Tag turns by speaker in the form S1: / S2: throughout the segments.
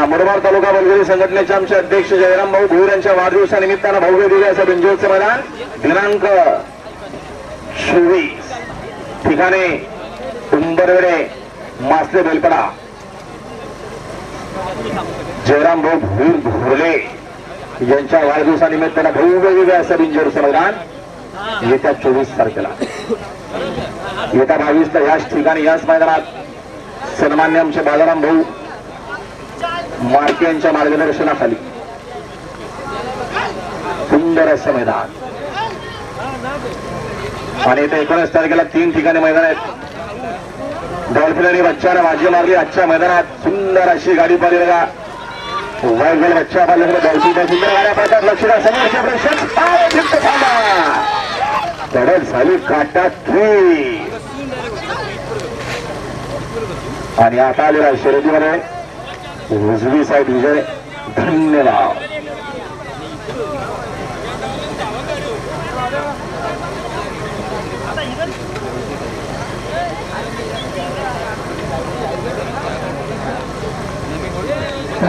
S1: मुरबाड तालुका बलगडी संघटनेचे आमचे अध्यक्ष जयराम भाऊ भोईर यांच्या वाढदिवसानिमित्तानं भव्य दिव्य असं बिंजोरचं मैदान दिनांक 24 ठिकाणी उंबरवेडे मासले बेलपडा जयराम भाऊ भोईर भोरले यांच्या वाढदिवसानिमित्तानं भव्य दिव्य असं बिंजोरचं मैदान येत्या 24 तारखेला येत्या 22 ला याच ठिकाणी याच मैदानात सन्मान्य आमचे बाजाराम भाऊ मार्के यांच्या मार्गदर्शनाखाली सुंदर असं मैदान आणि येत्या 19 तारखेला 3 ठिकाणी मैदान आहेत. डॉल्फिनरी बच्चाने बाजी मारली आजच्या मैदानात सुंदर अशी गाडी पाहिली बघा वाईट गेल बच्चा पाहिल्याकडे डॉल्फिन सुंदर गाड्या पडतात लक्ष द्या समोरच्या प्रेक्षक तडक झाली काटा आणि आता आलेला शर्यतीमध्ये उजवी साईड विजय धन्यवाद.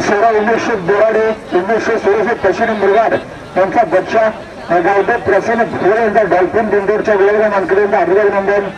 S1: सोळा उमेश बोराडे उमेश सोळाशे पश्चिम मुरगाड यांचा बच्चा गावदेव प्रसन्न भोळे यांचा डॉल्फिन दिंडोरच्या वेळेला मानकऱ्यांचा अभिनंदन.